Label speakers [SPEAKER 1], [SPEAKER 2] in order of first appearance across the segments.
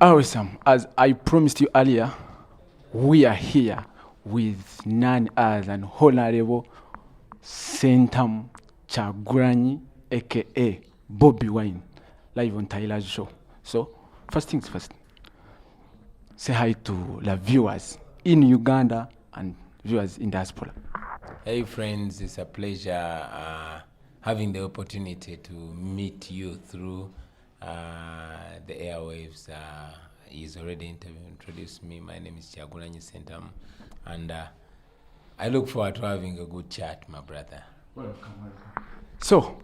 [SPEAKER 1] Awesome. As I promised you earlier, we are here with none other than Honorable Sentam Kyagulanyi, aka Bobi Wine, live on Tyra's show. So, first things first, say hi to the viewers in Uganda and viewers in diaspora.
[SPEAKER 2] Hey friends, it's a pleasure having the opportunity to meet you through the airwaves. He's already introduced me. My name is Kyagulanyi Sentam, and I look forward to having a good chat, my brother.
[SPEAKER 1] Welcome. So,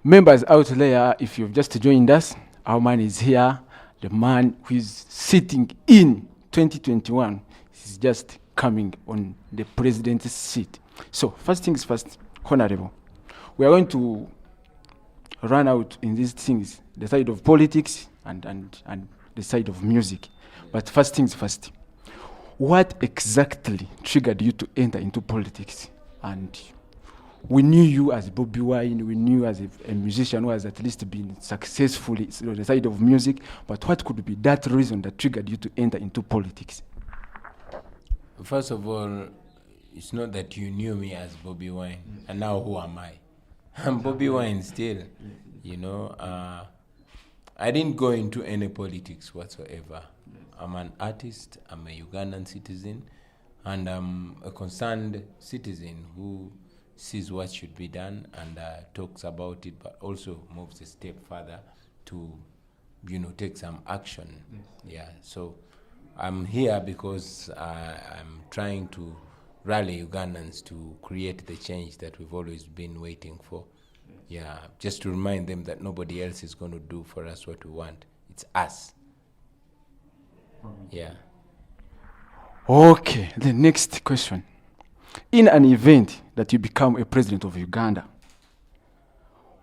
[SPEAKER 1] members out there, if you've just joined us, our man is here. The man who is sitting in 2021 is just coming on the president's seat. So, first things first, Honorable, we are going to run out in these things, the side of politics and the side of music. But first things first, what exactly triggered you to enter into politics? And we knew you as Bobi Wine, we knew you as a musician who has at least been successfully on the side of music, but what could be that reason that triggered you to enter into politics?
[SPEAKER 2] First of all, it's not that you knew me as Bobi Wine, and now who am I? I'm Bobi Wine still, you know. I didn't go into any politics whatsoever. I'm an artist, I'm a Ugandan citizen, and I'm a concerned citizen who sees what should be done and talks about it, but also moves a step further to, take some action. Yes. Yeah, so I'm here because I'm trying to rally Ugandans to create the change that we've always been waiting for. Yeah, just to remind them that nobody else is going to do for us what we want. It's us. Yeah.
[SPEAKER 1] Okay, the next question. In an event that you become a president of Uganda,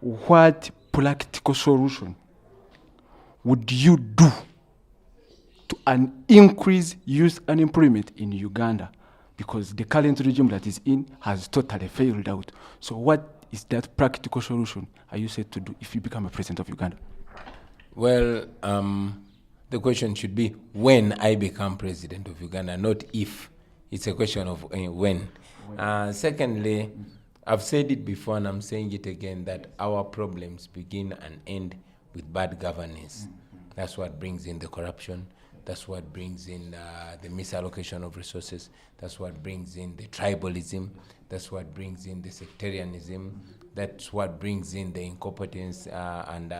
[SPEAKER 1] what practical solution would you do to increase youth unemployment in Uganda? Because the current regime that is in has totally failed out. So what is that practical solution are you set to do if you become a president of Uganda?
[SPEAKER 2] Well, the question should be when I become president of Uganda, not if. It's a question of when. Secondly, I've said it before and I'm saying it again, that our problems begin and end with bad governance. That's what brings in the corruption. That's what brings in the misallocation of resources. That's what brings in the tribalism. That's what brings in the sectarianism. That's what brings in the incompetence and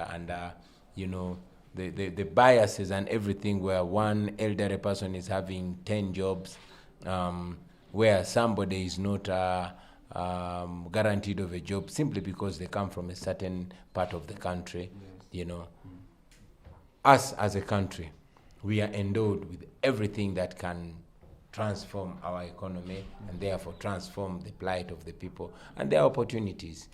[SPEAKER 2] the biases and everything, where one elderly person is having 10 jobs, where somebody is not guaranteed of a job simply because they come from a certain part of the country. Us as a country, we are endowed with everything that can transform our economy and therefore transform the plight of the people and their opportunities.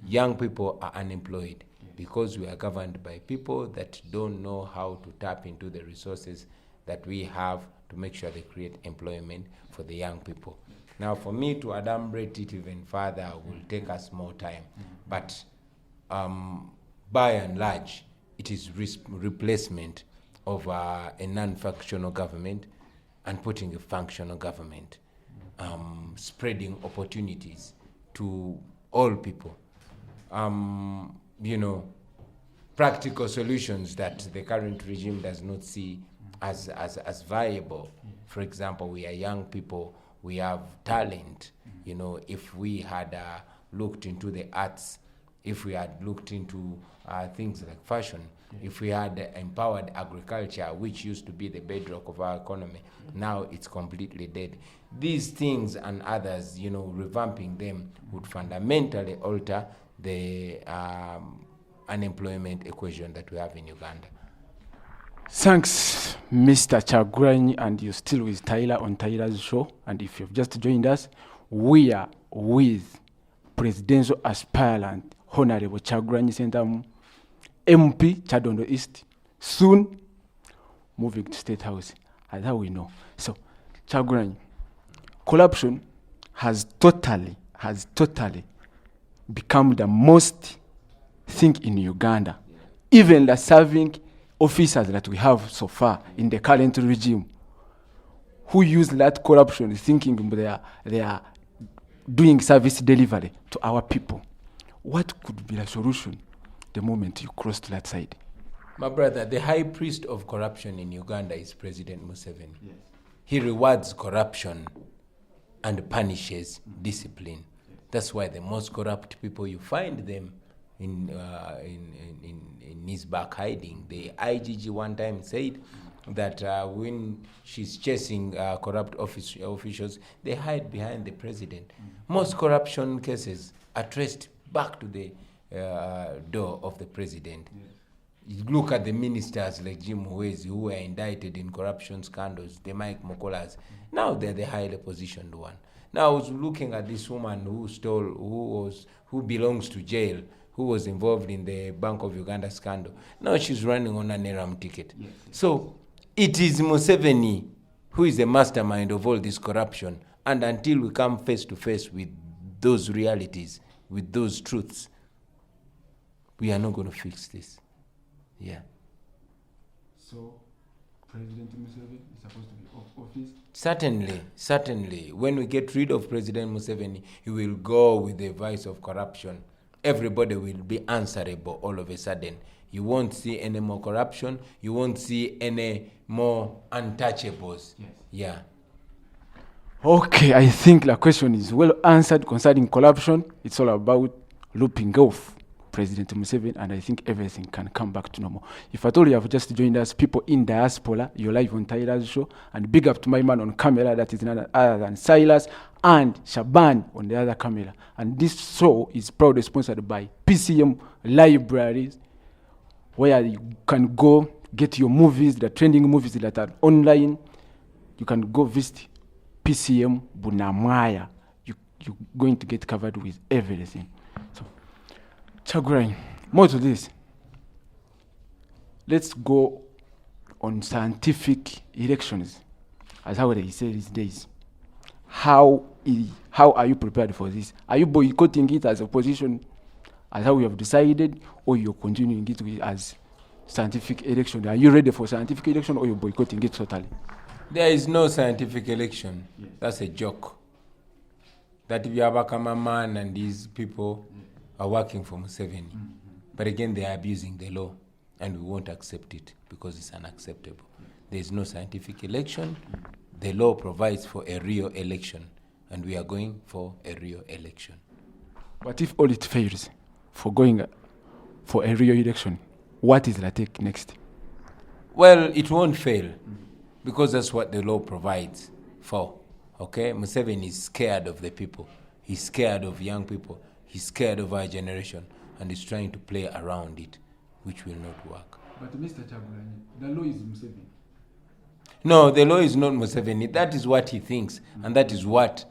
[SPEAKER 2] Young people are unemployed because we are governed by people that don't know how to tap into the resources that we have to make sure they create employment for the young people. Now, for me to adumbrate it even further will take us more time. But by and large, it is replacement of a non-functional government and putting a functional government, spreading opportunities to all people. Practical solutions that the current regime does not see as viable. For example, we are young people, we have talent. If we had looked into the arts, if we had looked into things like fashion, if we had empowered agriculture, which used to be the bedrock of our economy, now it's completely dead. These things and others, revamping them would fundamentally alter the unemployment equation that we have in Uganda.
[SPEAKER 1] Thanks, Mr. Kyagulanyi, and you're still with Tyra on Tyra's show. And if you've just joined us, we are with presidential aspirant Honorable Kyagulanyi Sentam, MP, Kyadondo East, soon moving to State House, as how we know. So, Kyagulanyi, corruption has totally become the most thing in Uganda. Even the serving officers that we have so far in the current regime who use that corruption thinking they are doing service delivery to our people. What could be the solution the moment you cross to that side?
[SPEAKER 2] My brother, the high priest of corruption in Uganda is President Museveni. Yes. He rewards corruption and punishes discipline. Yes. That's why the most corrupt people, you find them in his back hiding. The IGG one time said that when she's chasing corrupt officials, they hide behind the president. Most corruption cases are traced back to the door of the president. Yes. You look at the ministers like Jim Muhwezi who were indicted in corruption scandals, the Mike Mokolas. Now they're the highly positioned one. Now I was looking at this woman who belongs to jail, who was involved in the Bank of Uganda scandal. Now she's running on a NERAM ticket. Yes. So it is Museveni who is the mastermind of all this corruption. And until we come face to face with those realities, with those truths, we are not going to fix this. Yeah.
[SPEAKER 1] So, President Museveni is supposed to be off office?
[SPEAKER 2] Certainly. When we get rid of President Museveni, he will go with the vice of corruption. Everybody will be answerable all of a sudden. You won't see any more corruption. You won't see any more untouchables. Yes. Yeah.
[SPEAKER 1] Okay, I think the question is well answered concerning corruption. It's all about looping off President Museveni, and I think everything can come back to normal. If at all you have just joined us, people in diaspora, you're live on Tyra's show, and big up to my man on camera, that is none other than Silas, and Shaban on the other camera. And this show is proudly sponsored by PCM Libraries, where you can go get your movies, the trending movies that are online. You can go visit PCM Bunamwaya. You're going to get covered with everything. So, Chagurai, more to this. Let's go on scientific elections, as how they say these days. How are you prepared for this? Are you boycotting it as a position, as how we have decided, or you're continuing it as scientific election? Are you ready for scientific election, or you're boycotting it totally?
[SPEAKER 2] There is no scientific election. Yes. That's a joke. That Vyabakama man and these people are working for Museveni. Mm-hmm. But again, they are abusing the law, and we won't accept it because it's unacceptable. There is no scientific election. The law provides for a real election, and we are going for a real election.
[SPEAKER 1] But if all it fails for going for a real election, what is the take next?
[SPEAKER 2] Well, it won't fail because that's what the law provides for. Okay? Museveni is scared of the people. He's scared of young people. He's scared of our generation, and he's trying to play around it, which will not work.
[SPEAKER 1] But Mr. Chagulanyi, the law is Museveni.
[SPEAKER 2] No, the law is not Museveni. That is what he thinks, and that is what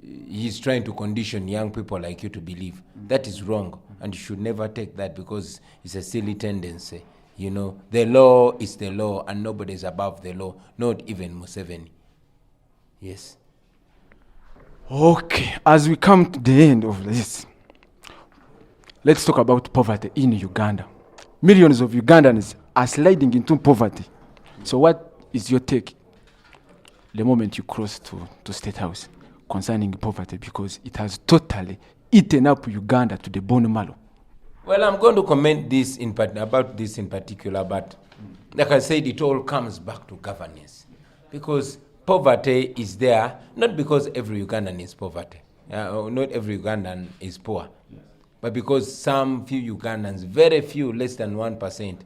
[SPEAKER 2] he's trying to condition young people like you to believe. That is wrong, and you should never take that because it's a silly tendency. You know, the law is the law, and nobody is above the law, not even Museveni. Yes.
[SPEAKER 1] Okay, as we come to the end of this, let's talk about poverty in Uganda. Millions of Ugandans are sliding into poverty. So what is your take the moment you cross to State House concerning poverty? Because it has totally eaten up Uganda to the bone marrow.
[SPEAKER 2] Well, I'm going to comment about this in particular, but like I said, it all comes back to governance. Because poverty is there, not because every Ugandan is poverty. Not every Ugandan is poor. Yes. But because some few Ugandans, very few, less than 1%,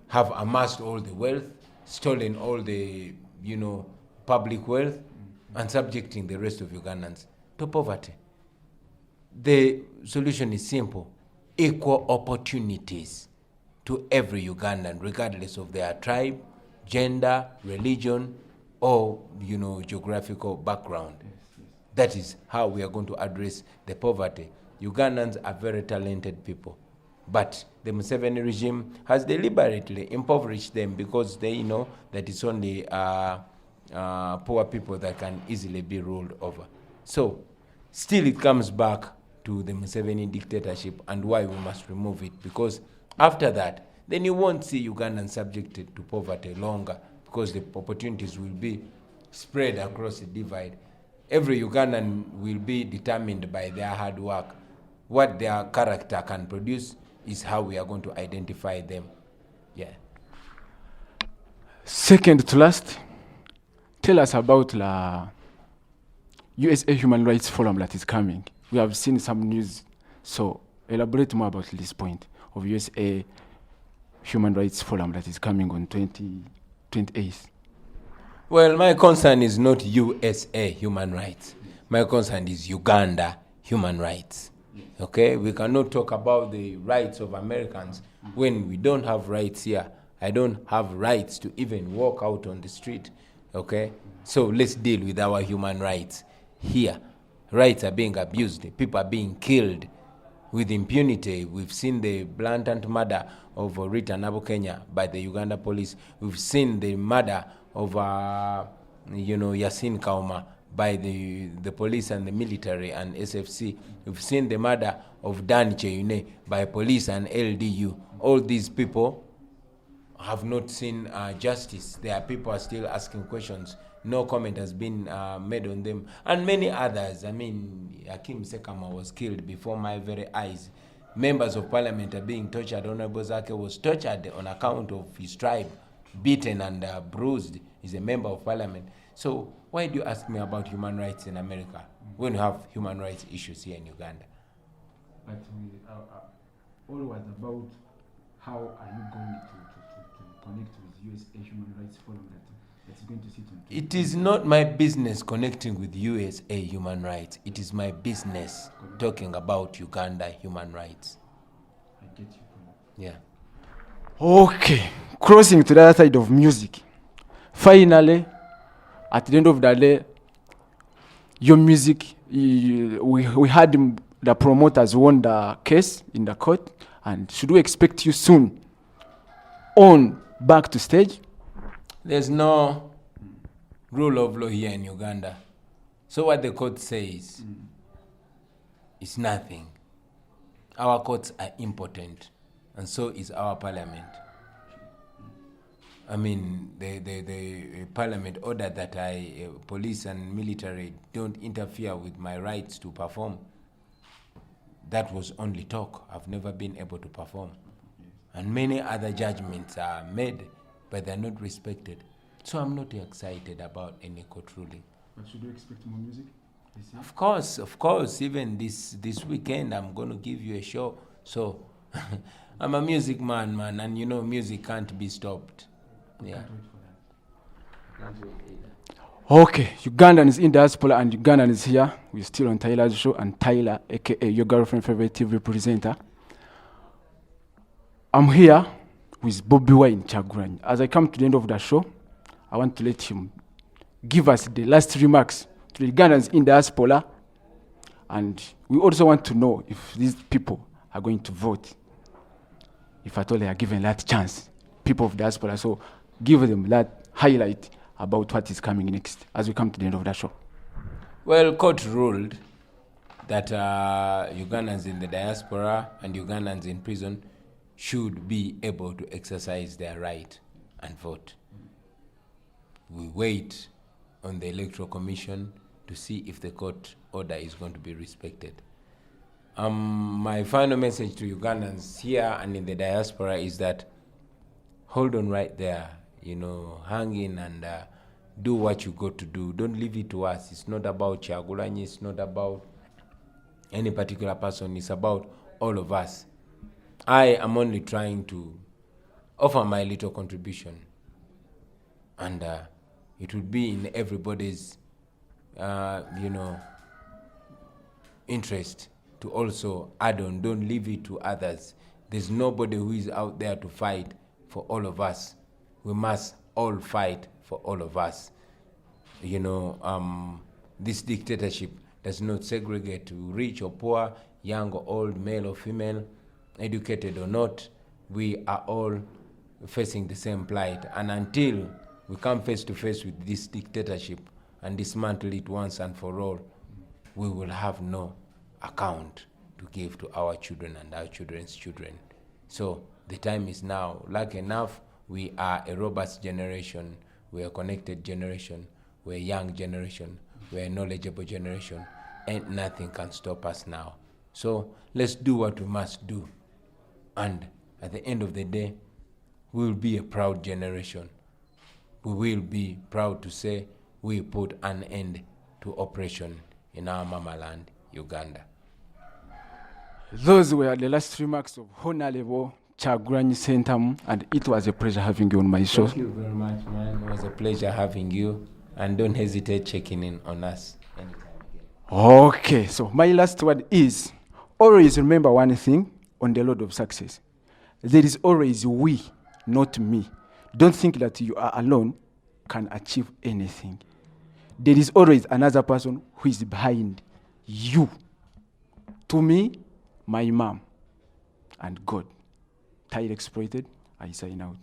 [SPEAKER 2] have amassed all the wealth, stolen all the, public wealth, and subjecting the rest of Ugandans to poverty. The solution is simple. Equal opportunities to every Ugandan, regardless of their tribe, gender, religion, or, geographical background. Yes, yes. That is how we are going to address the poverty. Ugandans are very talented people, but the Museveni regime has deliberately impoverished them because they know that it's only poor people that can easily be ruled over. So, still it comes back to the Museveni dictatorship and why we must remove it, because after that, then you won't see Ugandans subjected to poverty longer, because the opportunities will be spread across the divide. Every Ugandan will be determined by their hard work. What their character can produce is how we are going to identify them. Yeah.
[SPEAKER 1] Second to last, tell us about the USA Human Rights Forum that is coming. We have seen some news, so elaborate more about this point of USA Human Rights Forum that is coming on 28th.
[SPEAKER 2] Well, my concern is not USA human rights. My concern is Uganda human rights. Okay? We cannot talk about the rights of Americans when we don't have rights here. I don't have rights to even walk out on the street. Okay? So let's deal with our human rights here. Rights are being abused. People are being killed with impunity. We've seen the blatant murder of Rita Nabukenya by the Uganda police. We've seen the murder of Yasin Kauma by the police and the military and SFC. We've seen the murder of Dan Cheyune by police and LDU. All these people have not seen justice. Their people are still asking questions. No comment has been made on them. And many others. I mean, Hakim Sekama was killed before my very eyes. Members of parliament are being tortured. Honorable Zake was tortured on account of his tribe, beaten and bruised. He's a member of parliament. So why do you ask me about human rights in America when you have human rights issues here in Uganda?
[SPEAKER 1] But all was about how are you going to connect with USA Human Rights Forum that's going to sit on.
[SPEAKER 2] It is not my business connecting with USA human rights. It is my business talking about Uganda human rights.
[SPEAKER 1] I get you.
[SPEAKER 2] Yeah.
[SPEAKER 1] Okay, crossing to the other side of music. Finally, at the end of the day, your music, we had the promoters won the case in the court, and should we expect you soon on back to stage?
[SPEAKER 2] There's no rule of law here in Uganda. So what the court says is nothing. Our courts are impotent, and so is our parliament. I mean, the parliament ordered that police and military don't interfere with my rights to perform. That was only talk. I've never been able to perform. And many other judgments are made, but they're not respected. So I'm not excited about any court ruling.
[SPEAKER 1] But should we expect more music this year?
[SPEAKER 2] Of course. Even this weekend, I'm going to give you a show. So I'm a music man, and you know music can't be stopped. Yeah.
[SPEAKER 1] Okay, Ugandan is in diaspora and Ugandan is here. We're still on Tyler's show, and Tyler, aka your girlfriend favorite TV presenter. I'm here with Bobi Wine Chaguranyi. As I come to the end of the show, I want to let him give us the last remarks to the Ugandans in diaspora, and we also want to know if these people are going to vote, if at all they are given that chance, people of diaspora. So give them that highlight about what is coming next as we come to the end of the show.
[SPEAKER 2] Well, court ruled that Ugandans in the diaspora and Ugandans in prison should be able to exercise their right and vote. We wait on the Electoral Commission to see if the court order is going to be respected. My final message to Ugandans here and in the diaspora is that hold on right there, hang in and do what you got to do. Don't leave it to us. It's not about Kyagulanyi, it's not about any particular person, it's about all of us. I am only trying to offer my little contribution, and it would be in everybody's interest to also add on. Don't leave it to others. There's nobody who is out there to fight for all of us. We must all fight for all of us. This dictatorship does not segregate to rich or poor, young or old, male or female, educated or not. We are all facing the same plight. And until we come face to face with this dictatorship and dismantle it once and for all, we will have no account to give to our children and our children's children. So The time is now. Lucky enough, we are a robust generation. We are a connected generation. We're a young generation. We're a knowledgeable generation. And nothing can stop us now. So let's do what we must do. And at the end of the day, we will be a proud generation. We will be proud to say we put an end to oppression in our mama land, Uganda.
[SPEAKER 1] Those were the last remarks of Honorable Kyagulanyi Ssentamu, and it was a pleasure having you on my show.
[SPEAKER 2] Thank you very much, man. It was a pleasure having you. And don't hesitate checking in on us anytime again.
[SPEAKER 1] Okay, so my last word is, always remember one thing on the road of success. There is always we, not me. Don't think that you are alone can achieve anything. There is always another person who is behind you. To me, my mom and God. Tyra Exploited, I sign out.